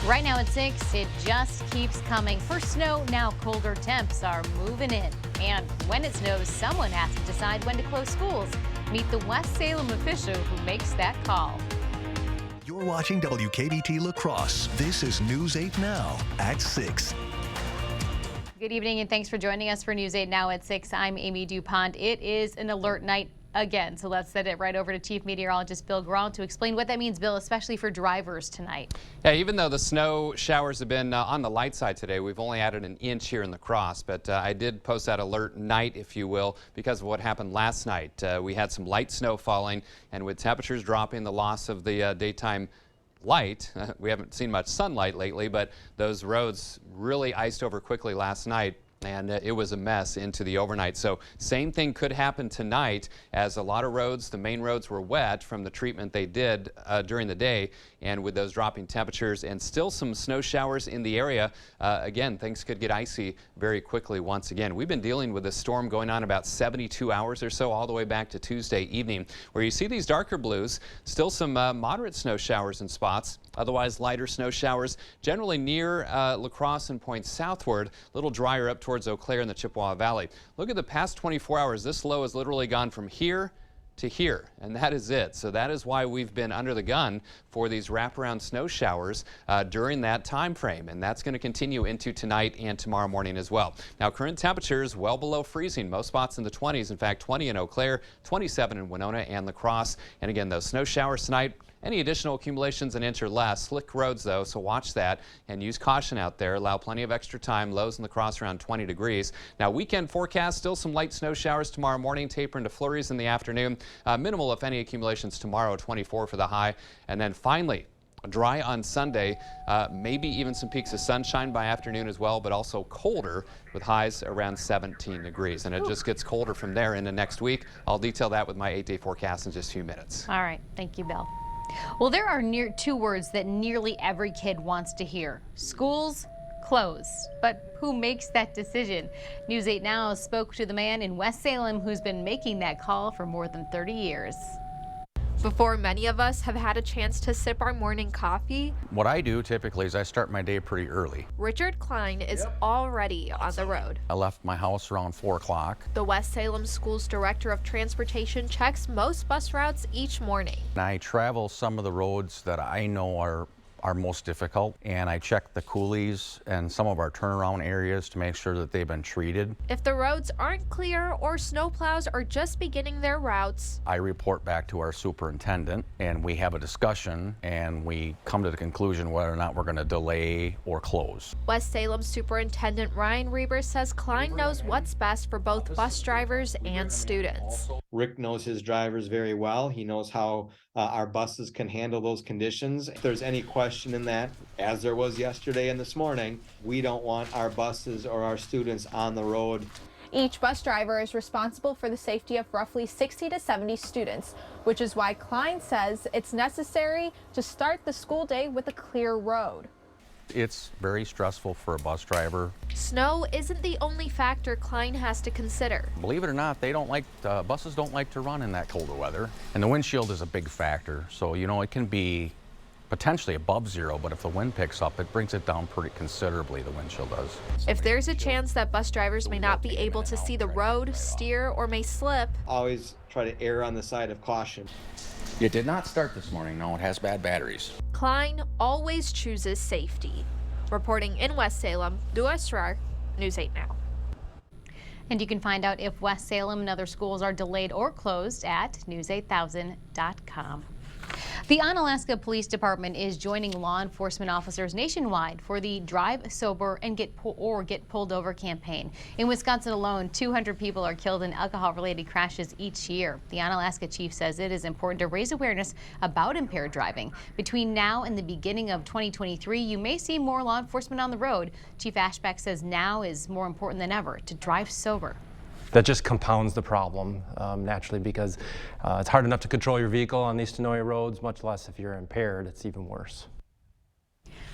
Right now at 6, it just keeps coming. First snow, now colder temps are moving in. And when it snows, someone has to decide when to close schools. Meet the West Salem official who makes that call. You're watching WKBT La Crosse. This is News 8 Now at 6. Good evening and thanks for joining us for News 8 Now at 6. I'm Amy DuPont. It is an alert night again, so let's send it right over to Chief Meteorologist Bill Grant to explain what that means, Bill, especially for drivers tonight. Yeah, even though the snow showers have been on the light side today, we've only added an inch here in La Crosse, but I did post that alert night, if you will, because of what happened last night. We had some light snow falling, and with temperatures dropping, the loss of the daytime light, we haven't seen much sunlight lately, but those roads really iced over quickly last night. And it was a mess into the overnight. So same thing could happen tonight, as a lot of roads, the main roads were wet from the treatment they did during the day. And with those dropping temperatures and still some snow showers in the area, again, things could get icy very quickly once again. We've been dealing with a storm going on about 72 hours or so, all the way back to Tuesday evening, where you see these darker blues, still some moderate snow showers in spots, otherwise lighter snow showers generally near La Crosse and points southward, a little drier up towards Eau Claire in the Chippewa Valley. Look at the past 24 hours. This low has literally gone from here to here, and that is it. So that is why we've been under the gun for these wraparound snow showers during that time frame, and that's going to continue into tonight and tomorrow morning as well. Now, current temperatures well below freezing, most spots in the 20s. In fact, 20 in Eau Claire, 27 in Winona and La Crosse. And again, those snow showers tonight. Any additional accumulations an inch or less. Slick roads, though, so watch that and use caution out there. Allow plenty of extra time. Lows in La Crosse around 20 degrees. Now, weekend forecast, still some light snow showers tomorrow morning, tapering to flurries in the afternoon. Minimal, if any, accumulations tomorrow, 24 for the high. And then finally, dry on Sunday, maybe even some peaks of sunshine by afternoon as well, but also colder with highs around 17 degrees. And it just gets colder from there into next week. I'll detail that with my 8-day forecast in just a few minutes. All right. Thank you, Bill. Well, there are two words that nearly every kid wants to hear. Schools closed. But who makes that decision? News 8 Now spoke to the man in West Salem who's been making that call for more than 30 years. Before many of us have had a chance to sip our morning coffee, what I do typically is I start my day pretty early. Richard Klein is already on the road. I left my house around 4 o'clock. The West Salem Schools Director of Transportation checks most bus routes each morning. I travel some of the roads that I know are most difficult, and I check the coulees and some of our turnaround areas to make sure that they've been treated. If the roads aren't clear or snowplows are just beginning their routes, I report back to our superintendent and we have a discussion and we come to the conclusion whether or not we're going to delay or close. West Salem Superintendent Ryan Reber says Klein knows what's best for both bus drivers and students. Rick knows his drivers very well. He knows how our buses can handle those conditions. If there's any question in that, as there was yesterday and this morning, we don't want our buses or our students on the road. Each bus driver is responsible for the safety of roughly 60 to 70 students, which is why Klein says it's necessary to start the school day with a clear road. It's very stressful for a bus driver. Snow isn't the only factor Klein has to consider. Believe it or not, buses don't like to run in that colder weather. And the windshield is a big factor. So, you know, it can be potentially above zero, but if the wind picks up, it brings it down pretty considerably, the windshield does. If there's a chance that bus drivers may not be able to see the road, steer, or may slip, Always try to err on the side of caution. It did not start this morning. No, it has bad batteries. Klein always chooses safety. Reporting in West Salem, Dua Esrar, News 8 Now. And you can find out if West Salem and other schools are delayed or closed at news8000.com. The Onalaska Police Department is joining law enforcement officers nationwide for the Drive Sober and Get Pulled Over campaign. In Wisconsin alone, 200 people are killed in alcohol-related crashes each year. The Onalaska chief says it is important to raise awareness about impaired driving. Between now and the beginning of 2023, you may see more law enforcement on the road. Chief Ashbeck says now is more important than ever to drive sober. That just compounds the problem naturally, because it's hard enough to control your vehicle on these Sonoya roads, much less if you're impaired. It's even worse.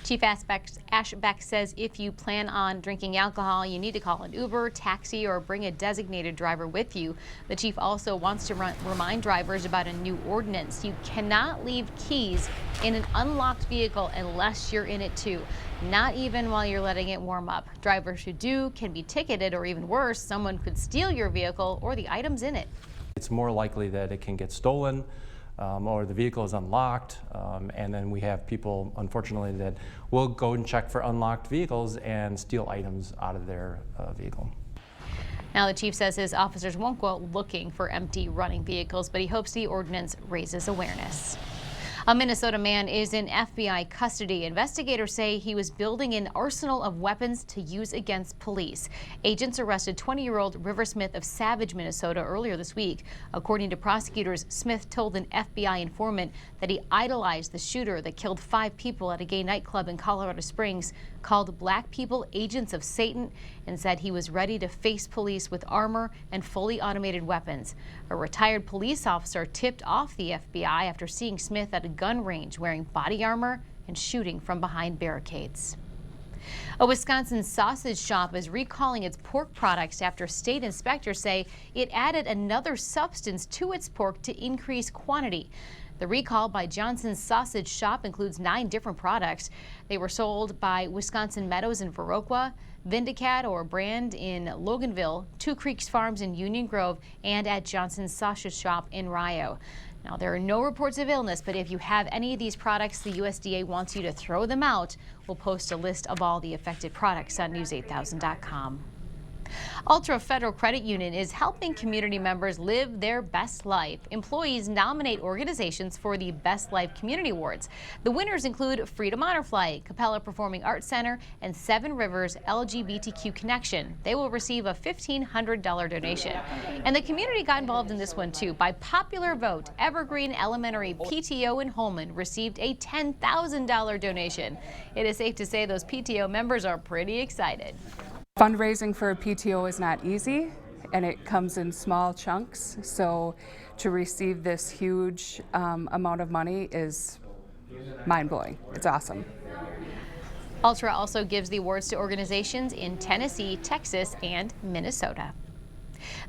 Chief Ashbeck says if you plan on drinking alcohol, you need to call an Uber, taxi, or bring a designated driver with you. The chief also wants to remind drivers about a new ordinance. You cannot leave keys in an unlocked vehicle unless you're in it too, not even while you're letting it warm up. Drivers who do can be ticketed, or even worse, someone could steal your vehicle or the items in it. It's more likely that it can get stolen or the vehicle is unlocked, and then we have people, unfortunately, that will go and check for unlocked vehicles and steal items out of their vehicle. Now, the chief says his officers won't go out looking for empty running vehicles, but he hopes the ordinance raises awareness. A Minnesota man is in FBI custody. Investigators say he was building an arsenal of weapons to use against police. Agents arrested 20-year-old River Smith of Savage, Minnesota earlier this week. According to prosecutors, Smith told an FBI informant that he idolized the shooter that killed 5 people at a gay nightclub in Colorado Springs, called black people agents of Satan, and said he was ready to face police with armor and fully automated weapons. A retired police officer tipped off the FBI after seeing Smith at a gun range wearing body armor and shooting from behind barricades. A Wisconsin sausage shop is recalling its pork products after state inspectors say it added another substance to its pork to increase quantity. The recall by Johnson's Sausage Shop includes 9 different products. They were sold by Wisconsin Meadows in Viroqua, Vindicat or brand in Loganville, Two Creeks Farms in Union Grove, and at Johnson's Sausage Shop in Rio. Now, there are no reports of illness, but if you have any of these products, the USDA wants you to throw them out. We'll post a list of all the affected products on news8000.com. Ultra Federal Credit Union is helping community members live their best life. Employees nominate organizations for the Best Life Community Awards. The winners include Freedom Honor Flight, Capella Performing Arts Center, and Seven Rivers LGBTQ Connection. They will receive a $1,500 donation. And the community got involved in this one too. By popular vote, Evergreen Elementary PTO in Holman received a $10,000 donation. It is safe to say those PTO members are pretty excited. Fundraising for a PTO is not easy, and it comes in small chunks, so to receive this huge amount of money is mind-blowing. It's awesome. Ultra also gives the awards to organizations in Tennessee, Texas, and Minnesota.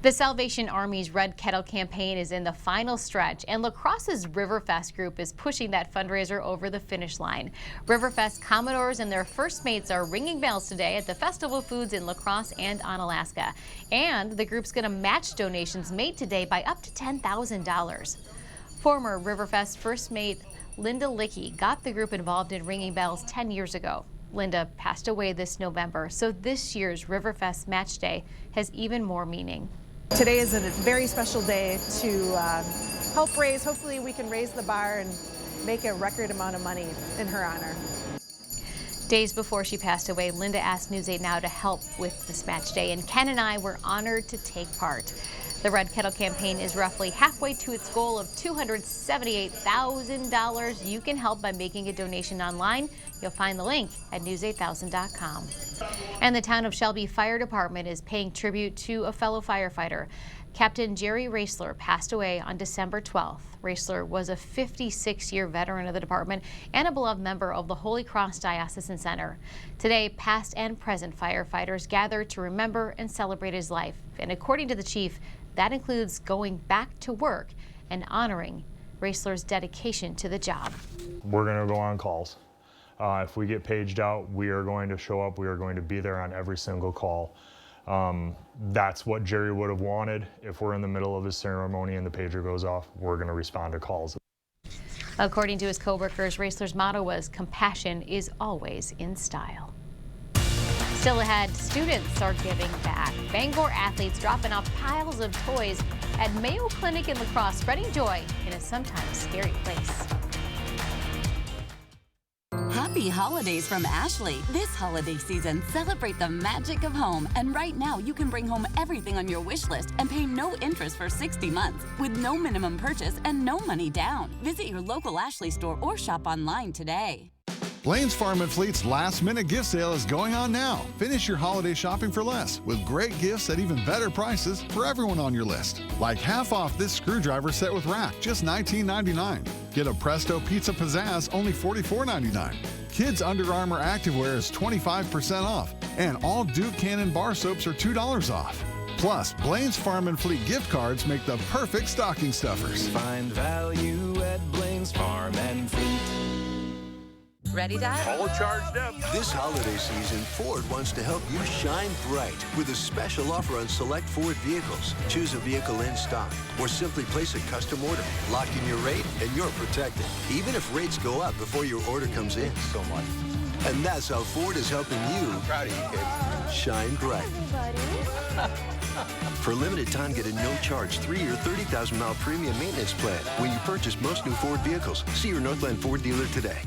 The Salvation Army's Red Kettle campaign is in the final stretch, and La Crosse's Riverfest group is pushing that fundraiser over the finish line. Riverfest Commodores and their first mates are ringing bells today at the Festival of Foods in La Crosse and Onalaska. And the group's going to match donations made today by up to $10,000. Former Riverfest first mate Linda Lickey got the group involved in ringing bells 10 years ago. Linda passed away this November, so this year's Riverfest Match Day has even more meaning. Today is a very special day to hopefully we can raise the bar and make a record amount of money in her honor. Days before she passed away, Linda asked News 8 Now to help with this match day, and Ken and I were honored to take part. The Red Kettle campaign is roughly halfway to its goal of $278,000. You can help by making a donation online. You'll find the link at news8000.com. And the town of Shelby Fire Department is paying tribute to a fellow firefighter. Captain Jerry Raisler passed away on December 12th. Raisler was a 56-year veteran of the department and a beloved member of the Holy Cross Diocesan Center. Today, past and present firefighters gather to remember and celebrate his life. And according to the chief, that includes going back to work and honoring Raisler's dedication to the job. We're going to go on calls. If we get paged out, we are going to show up. We are going to be there on every single call. That's what Jerry would have wanted. If we're in the middle of his ceremony and the pager goes off, we're going to respond to calls. According to his co-workers, Raisler's motto was, "Compassion is always in style." Still ahead, students are giving back. Bangor athletes dropping off piles of toys at Mayo Clinic in La Crosse, spreading joy in a sometimes scary place. Happy holidays from Ashley. This holiday season, celebrate the magic of home. And right now, you can bring home everything on your wish list and pay no interest for 60 months with no minimum purchase and no money down. Visit your local Ashley store or shop online today. Blaine's Farm and Fleet's last-minute gift sale is going on now. Finish your holiday shopping for less with great gifts at even better prices for everyone on your list. Like half off this screwdriver set with rack, just $19.99. Get a Presto Pizza Pizzazz, only $44.99. Kids Under Armour activewear is 25% off, and all Duke Cannon bar soaps are $2 off. Plus, Blaine's Farm and Fleet gift cards make the perfect stocking stuffers. Find value at Blaine's Farm and Fleet. Ready, Dad? All charged up. This holiday season, Ford wants to help you shine bright with a special offer on select Ford vehicles. Choose a vehicle in stock or simply place a custom order. Lock in your rate and you're protected, even if rates go up before your order comes in. So much. And that's how Ford is helping you I'm proud of you, kid. shine bright. For a limited time, get a no-charge 3-year, 30,000-mile premium maintenance plan when you purchase most new Ford vehicles. See your Northland Ford dealer today.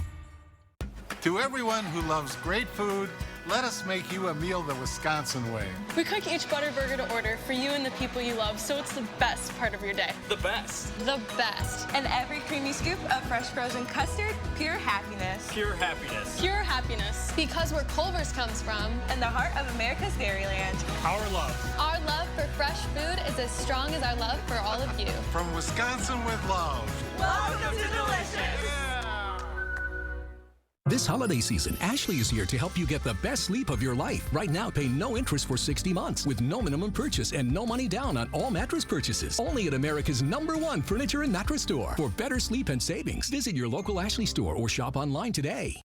To everyone who loves great food, let us make you a meal the Wisconsin way. We cook each Butterburger to order for you and the people you love, so it's the best part of your day. The best. The best. And every creamy scoop of fresh frozen custard, pure happiness. Pure happiness. Pure happiness. Because where Culver's comes from. And the heart of America's Dairyland. Our love. Our love for fresh food is as strong as our love for all of you. From Wisconsin with love. Welcome to Delicious. This holiday season, Ashley is here to help you get the best sleep of your life. Right now, pay no interest for 60 months with no minimum purchase and no money down on all mattress purchases. Only at America's #1 furniture and mattress store. For better sleep and savings, visit your local Ashley store or shop online today.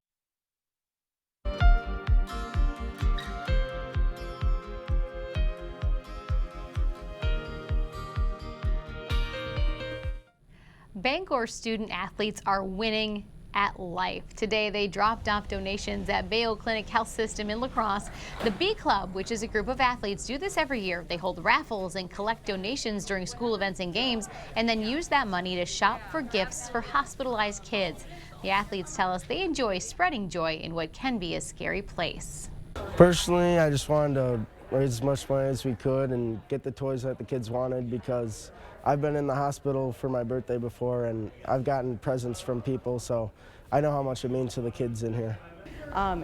Bangor student athletes are winning at life. Today, they dropped off donations at Mayo Clinic Health System in La Crosse. The B Club, which is a group of athletes, do this every year. They hold raffles and collect donations during school events and games, and then use that money to shop for gifts for hospitalized kids. The athletes tell us they enjoy spreading joy in what can be a scary place. Personally, I just wanted to raise as much money as we could and get the toys that the kids wanted, because I've been in the hospital for my birthday before and I've gotten presents from people, so I know how much it means to the kids in here.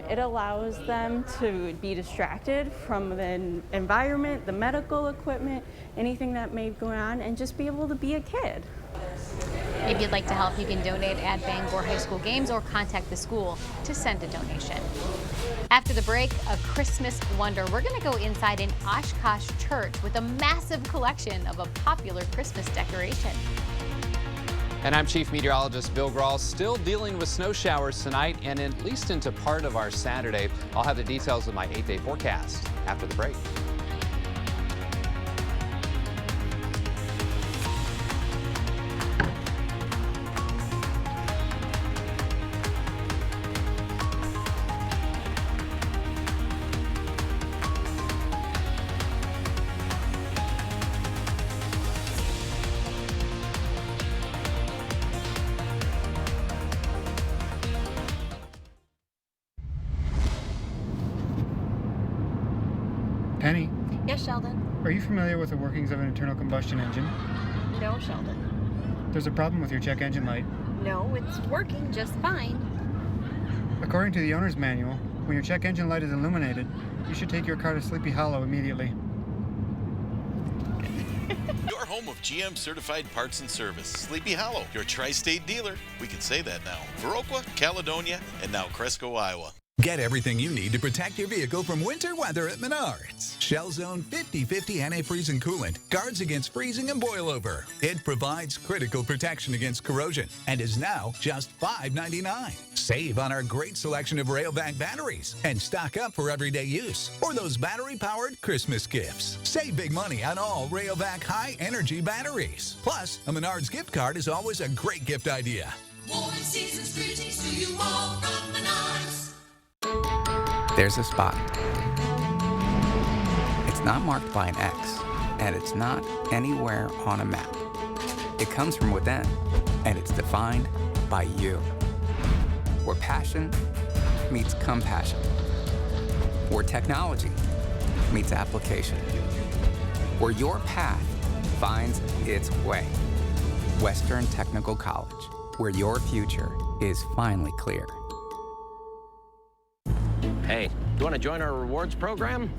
It allows them to be distracted from the environment, the medical equipment, anything that may go on, and just be able to be a kid. If you'd like to help, you can donate at Bangor High School Games or contact the school to send a donation. After the break, a Christmas wonder. We're going to go inside an Oshkosh church with a massive collection of a popular Christmas decoration. And I'm Chief Meteorologist Bill Grahl, still dealing with snow showers tonight and at least into part of our Saturday. I'll have the details of my 8-day forecast after the break. Penny, Yes, Sheldon. are you familiar with the workings of an internal combustion engine? No, Sheldon. There's a problem with your check engine light. No, it's working just fine. According to the owner's manual, when your check engine light is illuminated, you should take your car to Sleepy Hollow immediately. Your home of GM certified parts and service. Sleepy Hollow, your tri-state dealer. We can say that now. Viroqua, Caledonia, and now Cresco, Iowa. Get everything you need to protect your vehicle from winter weather at Menards. Shell Zone 50/50 antifreeze and coolant guards against freezing and boilover. It provides critical protection against corrosion and is now just $5.99. Save on our great selection of Rayovac batteries and stock up for everyday use or those battery-powered Christmas gifts. Save big money on all Rayovac high-energy batteries. Plus, a Menards gift card is always a great gift idea. Warm season's greetings to you all from Menards. There's a spot. It's not marked by an X, and it's not anywhere on a map. It comes from within, and it's defined by you. Where passion meets compassion. Where technology meets application. Where your path finds its way. Western Technical College, where your future is finally clear. Hey, you want to join our rewards program?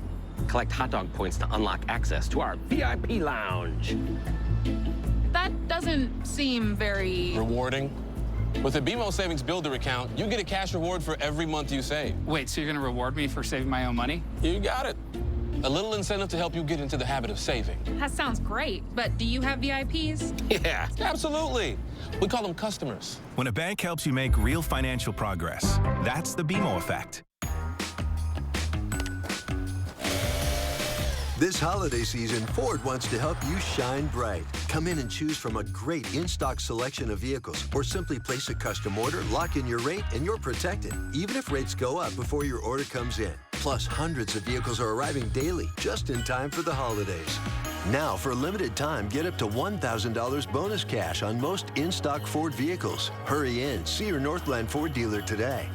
Collect hot dog points to unlock access to our VIP lounge. That doesn't seem very... rewarding. With the BMO Savings Builder account, you get a cash reward for every month you save. Wait, so you're going to reward me for saving my own money? You got it. A little incentive to help you get into the habit of saving. That sounds great, but do you have VIPs? Yeah, absolutely. We call them customers. When a bank helps you make real financial progress, that's the BMO effect. This holiday season, Ford wants to help you shine bright. Come in and choose from a great in-stock selection of vehicles, or simply place a custom order, lock in your rate, and you're protected, even if rates go up before your order comes in. Plus, hundreds of vehicles are arriving daily, just in time for the holidays. Now, for a limited time, get up to $1,000 bonus cash on most in-stock Ford vehicles. Hurry in. See your Northland Ford dealer today.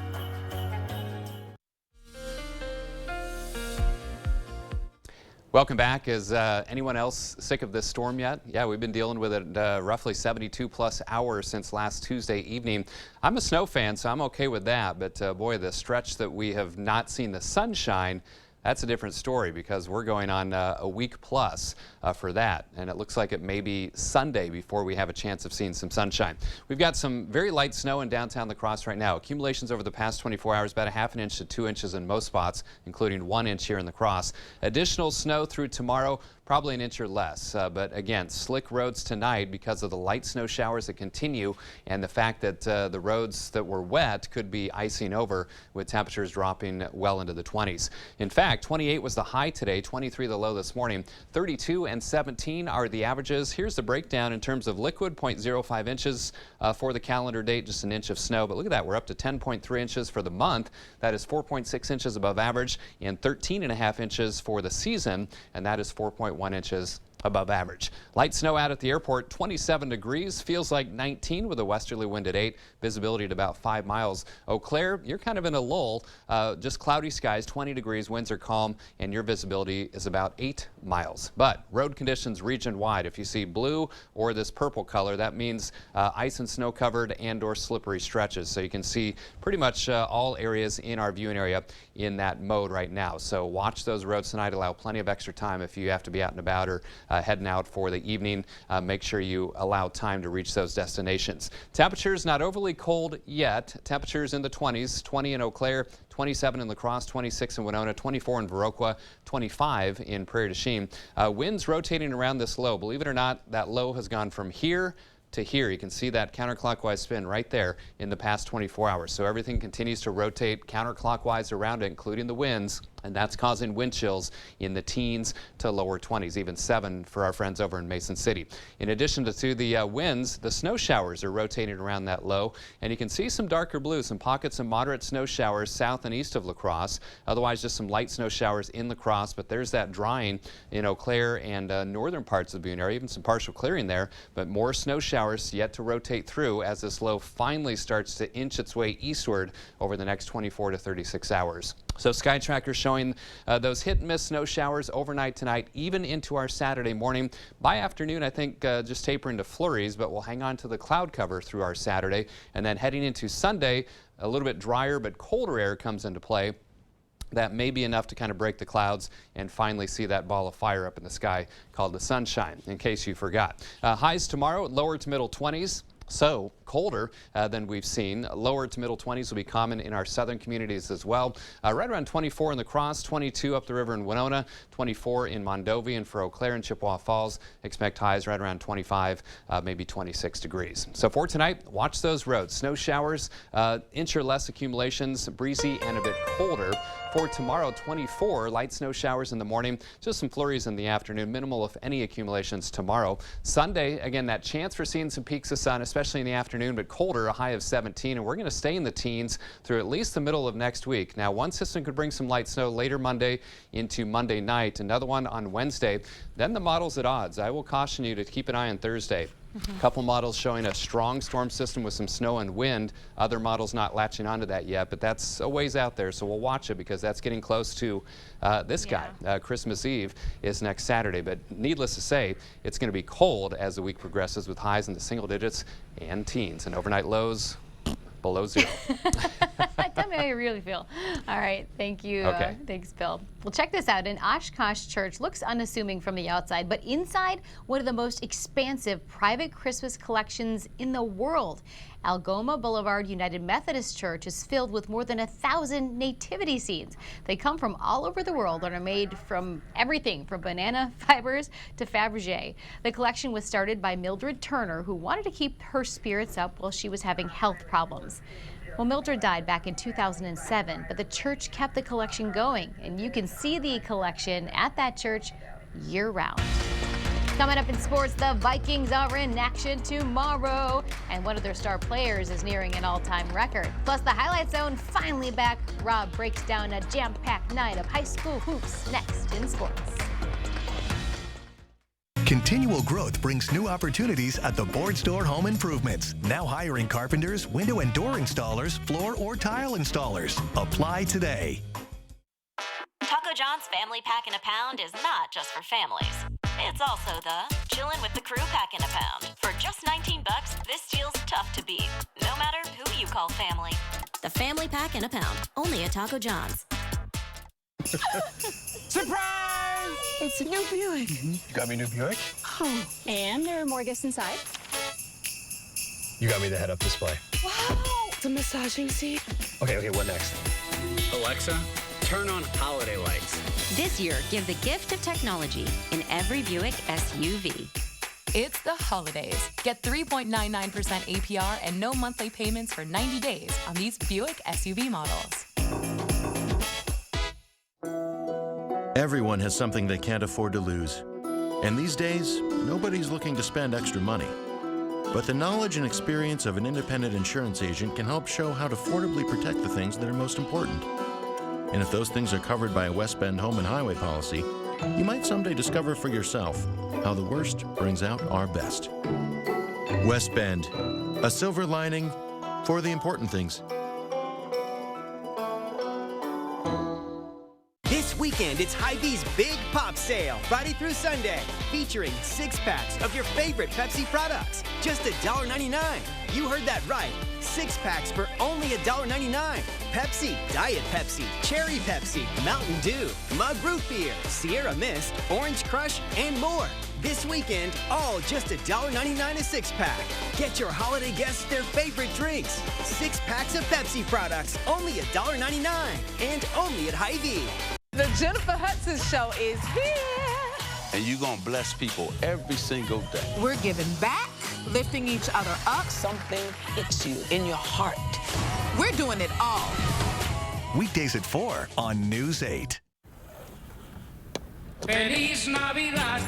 Welcome back. Is anyone else sick of this storm yet? Yeah, we've been dealing with it roughly 72 plus hours since last Tuesday evening. I'm a snow fan, so I'm okay with that. But boy, the stretch that we have not seen the sunshine, that's a different story, because we're going on a week plus for that. And it looks like it may be Sunday before we have a chance of seeing some sunshine. We've got some very light snow in downtown La Crosse right now. Accumulations over the past 24 hours, about a ½ inch to 2 inches in most spots, including 1 inch here in La Crosse. Additional snow through tomorrow, probably an inch or less. But again, slick roads tonight because of the light snow showers that continue and the fact that the roads that were wet could be icing over, with temperatures dropping well into the 20s. In fact, 28 was the high today, 23 the low this morning. 32 and 17 are the averages. Here's the breakdown in terms of liquid: 0.05 inches for the calendar date, just an inch of snow. But look at that, we're up to 10.3 inches for the month. That is 4.6 inches above average, and 13.5 inches for the season, and that is 4.1 inches above average. Light snow out at the airport, 27 degrees, feels like 19 with a westerly wind at 8, visibility at about 5 miles. Eau Claire, you're kind of in a lull, just cloudy skies, 20 degrees, winds are calm, and your visibility is about 8 miles. But road conditions region-wide, if you see blue or this purple color, that means ice and snow covered and or slippery stretches. So you can see pretty much all areas in our viewing area in that mode right now. So watch those roads tonight, allow plenty of extra time if you have to be out and about or heading out for the evening. Make sure you allow time to reach those destinations. Temperatures not overly cold yet. Temperatures in the 20s, 20 in Eau Claire, 27 in La Crosse, 26 in Winona, 24 in Viroqua, 25 in Prairie du Chien. Winds rotating around this low. Believe it or not, that low has gone from here to here. You can see that counterclockwise spin right there in the past 24 hours. So everything continues to rotate counterclockwise around it, including the winds, and that's causing wind chills in the teens to lower 20s, even 7 for our friends over in Mason City. In addition to the winds, the snow showers are rotating around that low, and you can see some darker blue, some pockets of moderate snow showers south and east of La Crosse. Otherwise, just some light snow showers in La Crosse, but there's that drying in Eau Claire and northern parts of the Boone area, even some partial clearing there, but more snow showers yet to rotate through as this low finally starts to inch its way eastward over the next 24 to 36 hours. So Sky Tracker showing those hit and miss snow showers overnight tonight, even into our Saturday morning. By afternoon, I think just tapering to flurries, but we'll hang on to the cloud cover through our Saturday. And then heading into Sunday, a little bit drier but colder air comes into play. That may be enough to kind of break the clouds and finally see that ball of fire up in the sky called the sunshine, in case you forgot. Highs tomorrow, lower to middle 20s. So colder than we've seen. Lower to middle 20s will be common in our southern communities as well. Right around 24 in La Crosse, 22 up the river in Winona, 24 in Mondovi, and for Eau Claire and Chippewa Falls, expect highs right around 25, maybe 26 degrees. So for tonight, watch those roads. Snow showers, inch or less accumulations, breezy and a bit colder. For tomorrow, 24, light snow showers in the morning, just some flurries in the afternoon, minimal if any accumulations tomorrow. Sunday, again, that chance for seeing some peaks of sun, especially in the afternoon, but colder, a high of 17, and we're going to stay in the teens through at least the middle of next week. Now, one system could bring some light snow later Monday into Monday night, another one on Wednesday. Then the models at odds. I will caution you to keep an eye on Thursday. A couple models showing a strong storm system with some snow and wind. Other models not latching onto that yet, but that's a ways out there, so we'll watch it because that's getting close to this guy. Christmas Eve is next Saturday, but needless to say, it's going to be cold as the week progresses with highs in the single digits and teens and overnight lows below 0. Tell me how you really feel. All right, thank you. Okay. Thanks, Bill. Well, check this out. An Oshkosh church looks unassuming from the outside, but inside, one of the most expansive private Christmas collections in the world. Algoma Boulevard United Methodist Church is filled with more than 1,000 nativity scenes. They come from all over the world and are made from everything from banana fibers to Fabergé. The collection was started by Mildred Turner, who wanted to keep her spirits up while she was having health problems. Well, Mildred died back in 2007, but the church kept the collection going, and you can see the collection at that church year-round. Coming up in sports, the Vikings are in action tomorrow, and one of their star players is nearing an all-time record. Plus, the Highlight Zone finally back. Rob breaks down a jam-packed night of high school hoops next in sports. Continual growth brings new opportunities at the Board Store Home Improvements. Now hiring carpenters, window and door installers, floor or tile installers. Apply today. Taco John's Family Pack in a Pound is not just for families. It's also the Chillin' with the Crew Pack in a Pound. For just $19, this deal's tough to beat, no matter who you call family. The Family Pack in a Pound, only at Taco John's. Surprise! It's a new Buick. You got me a new Buick? Oh, and there are more gifts inside. You got me the head-up display. Wow! It's a massaging seat. Okay, what next? Alexa, turn on holiday lights. This year, give the gift of technology in every Buick SUV. It's the holidays. Get 3.99% APR and no monthly payments for 90 days on these Buick SUV models. Everyone has something they can't afford to lose. And these days, nobody's looking to spend extra money. But the knowledge and experience of an independent insurance agent can help show how to affordably protect the things that are most important. And if those things are covered by a West Bend home and highway policy, you might someday discover for yourself how the worst brings out our best. West Bend, a silver lining for the important things. This weekend, it's Hy-Vee's Big Pop Sale, Friday through Sunday, featuring 6-packs of your favorite Pepsi products, just $1.99. You heard that right, 6-packs for only $1.99. Pepsi, Diet Pepsi, Cherry Pepsi, Mountain Dew, Mug Root Beer, Sierra Mist, Orange Crush, and more. This weekend, all just $1.99 a 6-pack. Get your holiday guests their favorite drinks. 6 packs of Pepsi products, only $1.99, and only at Hy-Vee. The Jennifer Hudson Show is here. And you're going to bless people every single day. We're giving back, lifting each other up. Something hits you in your heart. We're doing it all. Weekdays at 4 on News 8. Feliz Navidad.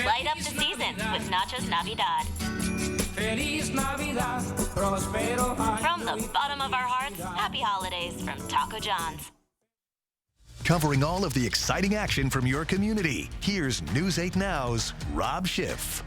Light up the season with Nachos Navidad. Feliz Navidad. From the bottom of our hearts, happy holidays from Taco John's. Covering all of the exciting action from your community, here's News 8 Now's Rob Schiff.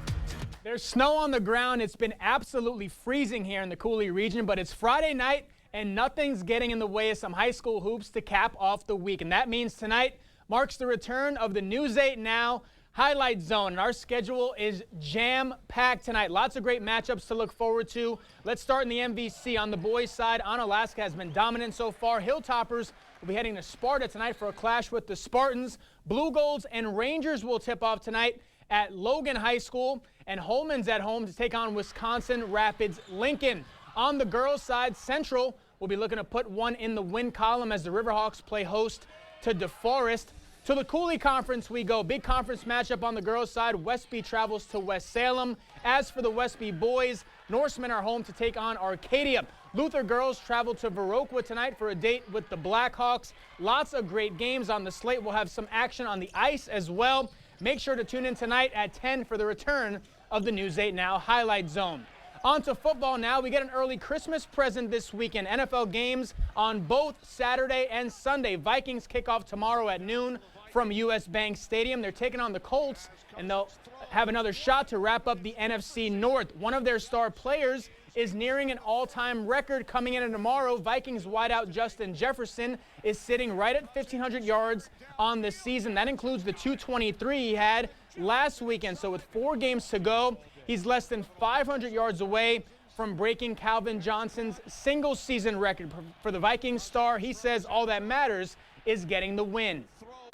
There's snow on the ground. It's been absolutely freezing here in the Cooley region, but it's Friday night and nothing's getting in the way of some high school hoops to cap off the week. And that means tonight marks the return of the News 8 Now Highlight Zone. And our schedule is jam-packed tonight. Lots of great matchups to look forward to. Let's start in the MVC. On the boys' side, Onalaska has been dominant so far. Hilltoppers will be heading to Sparta tonight for a clash with the Spartans. Blue Golds and Rangers will tip off tonight at Logan High School, and Holman's at home to take on Wisconsin Rapids Lincoln. On the girls' side, Central will be looking to put one in the win column as the Riverhawks play host to DeForest. To the Cooley Conference we go. Big conference matchup on the girls' side. Westby travels to West Salem. As for the Westby boys, Norsemen are home to take on Arcadia. Luther girls travel to Viroqua tonight for a date with the Blackhawks. Lots of great games on the slate. We'll have some action on the ice as well. Make sure to tune in tonight at 10 for the return of the News 8 Now Highlight Zone. On to football now. We get an early Christmas present this weekend. NFL games on both Saturday and Sunday. Vikings kick off tomorrow at noon from US Bank Stadium. They're taking on the Colts, and they'll have another shot to wrap up the NFC North. One of their star players is nearing an all-time record coming in tomorrow. Vikings wideout Justin Jefferson is sitting right at 1,500 yards on the season. That includes the 223 he had last weekend. So with 4 games to go, he's less than 500 yards away from breaking Calvin Johnson's single-season record for the Vikings star. He says all that matters is getting the win.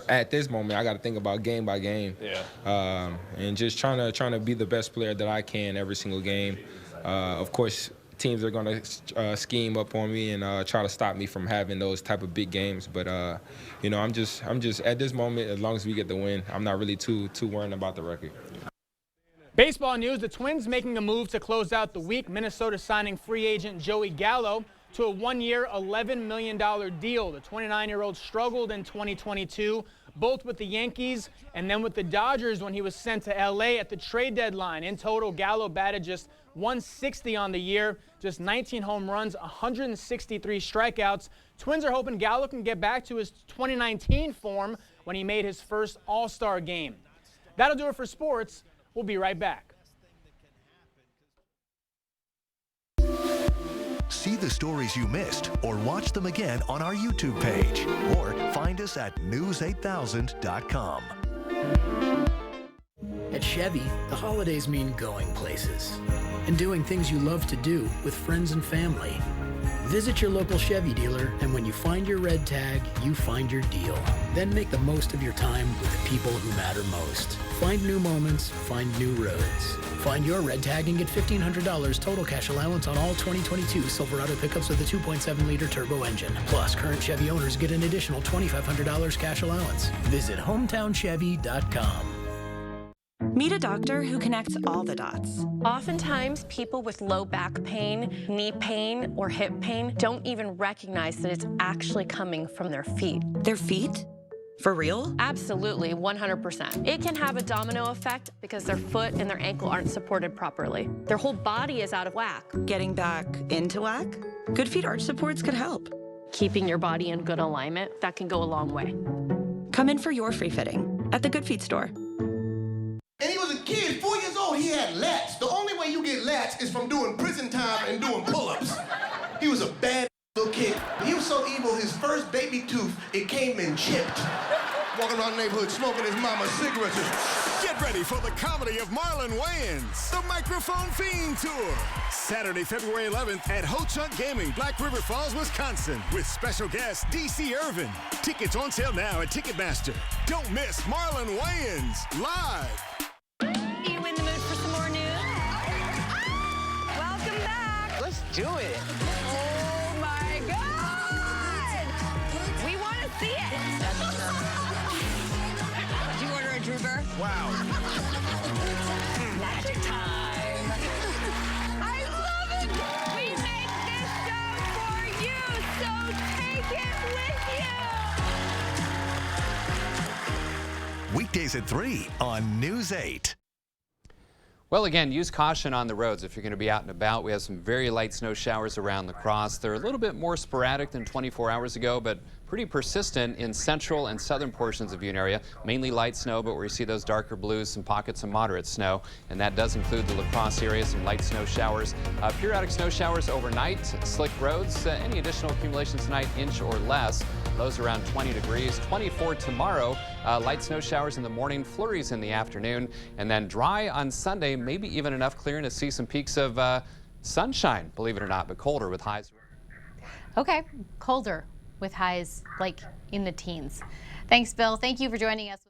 At this moment, I got to think about game by game, and just trying to be the best player that I can every single game. Of course, teams are going to scheme up on me and try to stop me from having those type of big games. But you know, I'm just at this moment, as long as we get the win, I'm not really too worried about the record. Baseball news: the Twins making a move to close out the week. Minnesota signing free agent Joey Gallo to a one-year, $11 million deal. The 29-year-old struggled in 2022, both with the Yankees and then with the Dodgers when he was sent to L.A. at the trade deadline. In total, Gallo batted just .160 on the year, just 19 home runs, 163 strikeouts. Twins are hoping Gallo can get back to his 2019 form when he made his first All-Star game. That'll do it for sports. We'll be right back. See the stories you missed or watch them again on our YouTube page or find us at news8000.com. At Chevy, the holidays mean going places and doing things you love to do with friends and family. Visit your local Chevy dealer, and when you find your red tag, you find your deal. Then make the most of your time with the people who matter most. Find new moments, find new roads. Find your red tag and get $1,500 total cash allowance on all 2022 Silverado pickups with a 2.7-liter turbo engine. Plus, current Chevy owners get an additional $2,500 cash allowance. Visit HometownChevy.com. Meet a doctor who connects all the dots. Oftentimes, people with low back pain, knee pain, or hip pain don't even recognize that it's actually coming from their feet. Their feet? For real? Absolutely, 100%. It can have a domino effect because their foot and their ankle aren't supported properly. Their whole body is out of whack. Getting back into whack? Good Feet arch supports could help. Keeping your body in good alignment, that can go a long way. Come in for your free fitting at the Good Feet store. And he was a kid, 4 years old, he had lats. The only way you get lats is from doing prison time and doing pull-ups. He was a bad little kid. He was so evil, his first baby tooth, it came in chipped. Walking around the neighborhood smoking his mama's cigarettes. Get ready for the comedy of Marlon Wayans, the Microphone Fiend Tour. Saturday, February 11th at Ho Chunk Gaming, Black River Falls, Wisconsin, with special guest DC Irvin. Tickets on sale now at Ticketmaster. Don't miss Marlon Wayans live. You in the mood for some more news? Welcome back. Let's do it. Oh my God! We want to see it. Did you order a Drooper? Wow. Magic time. I love it. We make this show for you, so take it with you. Weekdays at 3 on News 8. Well, again, use caution on the roads if you're going to be out and about. We have some very light snow showers around La Crosse. They're a little bit more sporadic than 24 hours ago, but pretty persistent in central and southern portions of Union area. Mainly light snow, but where you see those darker blues, some pockets of moderate snow. And that does include the La Crosse area, some light snow showers. Periodic snow showers overnight, slick roads. Any additional accumulations tonight, inch or less. Lows around 20 degrees. 24 tomorrow. Light snow showers in the morning, flurries in the afternoon, and then dry on Sunday. Maybe even enough clearing to see some peaks of sunshine, believe it or not, but colder with highs. Okay, colder with highs like in the teens. Thanks, Bill. Thank you for joining us.